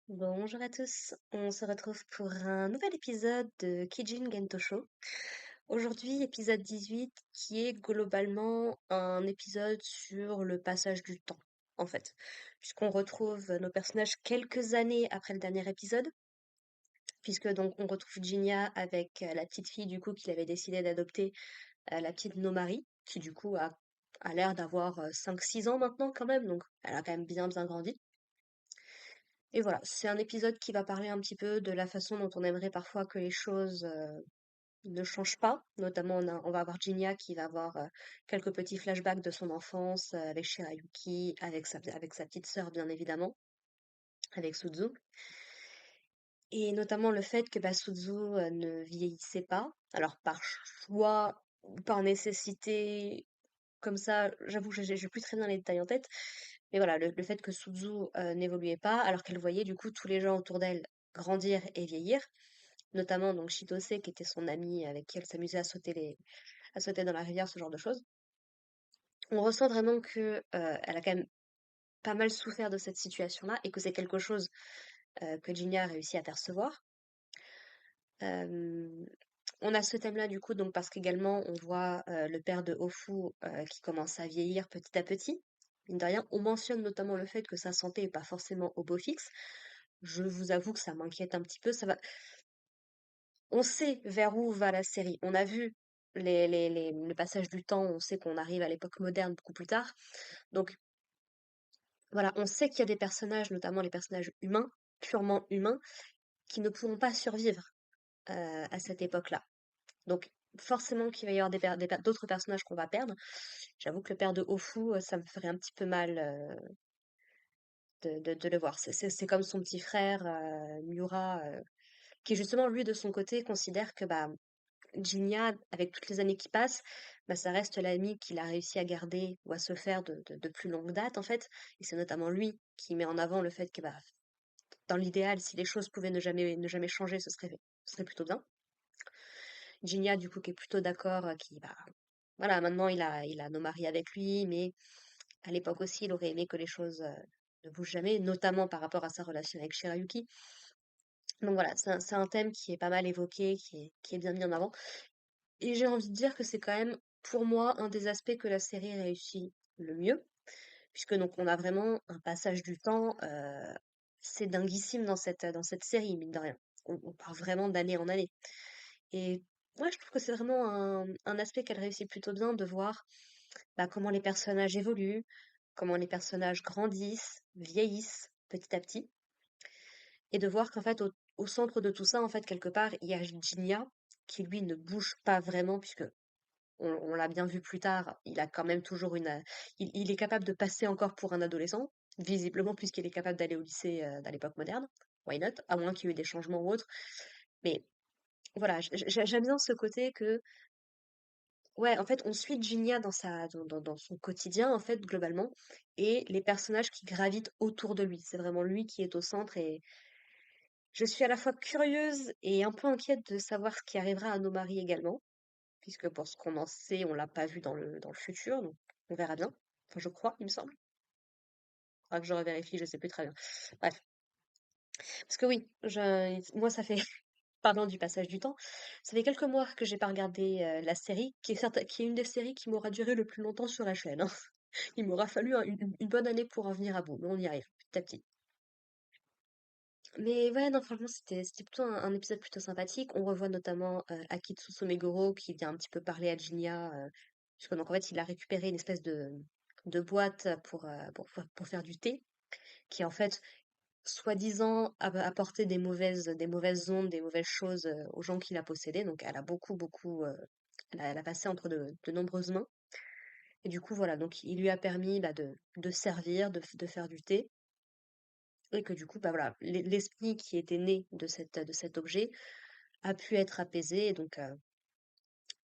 Bonjour à tous, on se retrouve pour un nouvel épisode de Kijin Gento Show. Aujourd'hui, épisode 18, qui est globalement un épisode sur le passage du temps, en fait, puisqu'on retrouve nos personnages quelques années après le dernier épisode, puisque donc on retrouve Jinya avec la petite fille du coup qu'il avait décidé d'adopter, la petite Nomari, qui du coup a l'air d'avoir 5-6 ans maintenant quand même, donc elle a quand même bien grandi. Et voilà, c'est un épisode qui va parler un petit peu de la façon dont on aimerait parfois que les choses ne changent pas. Notamment, on va avoir Jinya qui va avoir quelques petits flashbacks de son enfance avec Shirayuki, avec sa petite sœur bien évidemment, avec Suzu. Et notamment le fait que bah, Suzu ne vieillissait pas, alors par choix ou par nécessité, comme ça, j'avoue que j'ai plus très bien les détails en tête. Mais voilà, le fait que Suzu n'évoluait pas, alors qu'elle voyait du coup tous les gens autour d'elle grandir et vieillir, notamment donc Chitose qui était son amie avec qui elle s'amusait à sauter dans la rivière, ce genre de choses. On ressent vraiment que elle a quand même pas mal souffert de cette situation-là et que c'est quelque chose que Ginny a réussi à percevoir. Euh, on a ce thème-là du coup donc parce qu'également on voit le père de Hofu qui commence à vieillir petit à petit. Mine de rien, on mentionne notamment le fait que sa santé est pas forcément au beau fixe. Je vous avoue que ça m'inquiète un petit peu. On sait vers où va la série. On a vu le passage du temps, on sait qu'on arrive à l'époque moderne beaucoup plus tard. Donc voilà, on sait qu'il y a des personnages, notamment les personnages humains, purement humains, qui ne pourront pas survivre à cette époque-là. Donc forcément qu'il va y avoir d'autres personnages qu'on va perdre. J'avoue que le père de Hofu, ça me ferait un petit peu mal de le voir. C'est comme son petit frère, Miura, qui justement, lui, de son côté, considère que bah, Ginia, avec toutes les années qui passent, bah, ça reste l'ami qu'il a réussi à garder ou à se faire de plus longue date, en fait. Et c'est notamment lui qui met en avant le fait que, bah, dans l'idéal, si les choses pouvaient ne jamais changer, ce serait plutôt bien. Ginia, du coup, qui est plutôt d'accord, qui, bah, voilà, maintenant il a nos maris avec lui, mais à l'époque aussi, il aurait aimé que les choses ne bougent jamais, notamment par rapport à sa relation avec Shirayuki. Donc voilà, c'est un thème qui est pas mal évoqué, qui est bien mis en avant. Et j'ai envie de dire que c'est quand même, pour moi, un des aspects que la série réussit le mieux, puisque donc on a vraiment un passage du temps, c'est dinguissime dans cette série, mine de rien. On part vraiment d'année en année. Et moi, je trouve que c'est vraiment un aspect qu'elle réussit plutôt bien de voir bah, comment les personnages évoluent, comment les personnages grandissent, vieillissent petit à petit, et de voir qu'en fait, au centre de tout ça, en fait, quelque part, il y a Jinya, qui lui ne bouge pas vraiment, puisque on l'a bien vu plus tard, il a quand même toujours il est capable de passer encore pour un adolescent, visiblement, puisqu'il est capable d'aller au lycée à l'époque moderne. Why not? À moins qu'il y ait eu des changements ou autres. Mais voilà, j'aime bien ce côté que, ouais, en fait, on suit Ginia dans son quotidien, en fait, globalement, et les personnages qui gravitent autour de lui. C'est vraiment lui qui est au centre et je suis à la fois curieuse et un peu inquiète de savoir ce qui arrivera à nos maris également, puisque pour ce qu'on en sait, on l'a pas vu dans le futur, donc on verra bien. Enfin, je crois, il me semble. Faudra que je revérifie, je sais plus très bien. Bref. Parce que oui, moi, ça fait, parlant du passage du temps, ça fait quelques mois que j'ai pas regardé la série, qui est une des séries qui m'aura duré le plus longtemps sur la chaîne, hein. Il m'aura fallu une bonne année pour en venir à bout, mais on y arrive, petit à petit. Mais ouais, non, franchement, c'était plutôt un épisode plutôt sympathique. On revoit notamment Akitsuso Meguro qui vient un petit peu parler à Jinya, puisque donc en fait, il a récupéré une espèce de boîte pour faire du thé, qui en fait, soi-disant, apportait des mauvaises ondes, des mauvaises choses aux gens qui la possédaient. Donc elle a beaucoup, elle a passé entre de nombreuses mains. Et du coup, voilà, donc il lui a permis bah, de servir, de faire du thé. Et que du coup, bah voilà, l'esprit qui était né de cet objet a pu être apaisé. Et donc,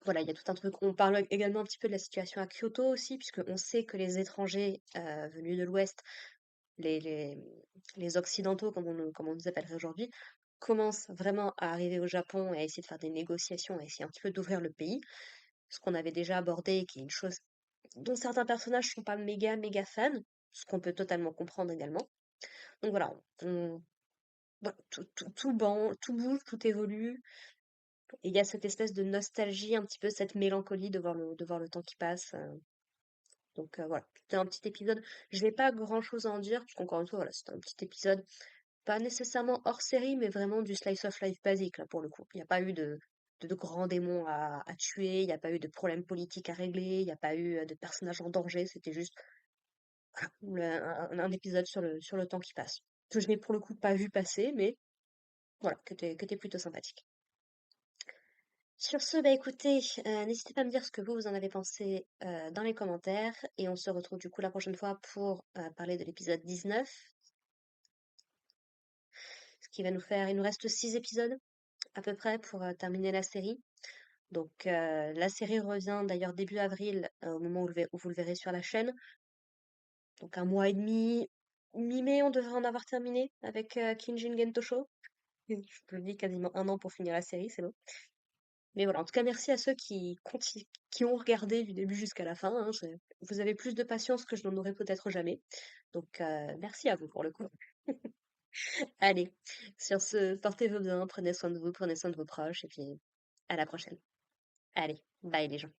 voilà, il y a tout un truc. On parle également un petit peu de la situation à Kyoto aussi, puisqu'on sait que les étrangers venus de l'Ouest, les, les, les Occidentaux, comme on nous appellerait aujourd'hui, commencent vraiment à arriver au Japon et à essayer de faire des négociations, à essayer un petit peu d'ouvrir le pays. Ce qu'on avait déjà abordé, qui est une chose dont certains personnages sont pas méga fans, ce qu'on peut totalement comprendre également. Donc voilà, voilà, tout bouge, tout évolue. Et il y a cette espèce de nostalgie, un petit peu cette mélancolie de voir le temps qui passe. Donc voilà, c'était un petit épisode. Je n'ai pas grand-chose à en dire, parce qu'encore une fois, voilà, c'était un petit épisode, pas nécessairement hors série, mais vraiment du slice of life basique, là, pour le coup. Il n'y a pas eu de grands démons à tuer, il n'y a pas eu de problèmes politiques à régler, il n'y a pas eu de personnages en danger, c'était juste un épisode sur le temps qui passe. Que je n'ai pour le coup pas vu passer, mais voilà, que était plutôt sympathique. Sur ce, bah écoutez, n'hésitez pas à me dire ce que vous en avez pensé dans les commentaires, et on se retrouve du coup la prochaine fois pour parler de l'épisode 19, ce qui va nous faire, il nous reste 6 épisodes à peu près pour terminer la série. Donc la série revient d'ailleurs début avril, au moment où vous le verrez sur la chaîne. Donc un mois et demi, mi-mai, on devrait en avoir terminé avec Kinjin Gentosho. Je te le dis, quasiment un an pour finir la série, c'est long. Mais voilà, en tout cas, merci à ceux qui ont regardé du début jusqu'à la fin, hein. Vous avez plus de patience que je n'en aurais peut-être jamais. Donc merci à vous pour le coup. Allez, sur ce, portez-vous bien, prenez soin de vous, prenez soin de vos proches, et puis à la prochaine. Allez, bye les gens.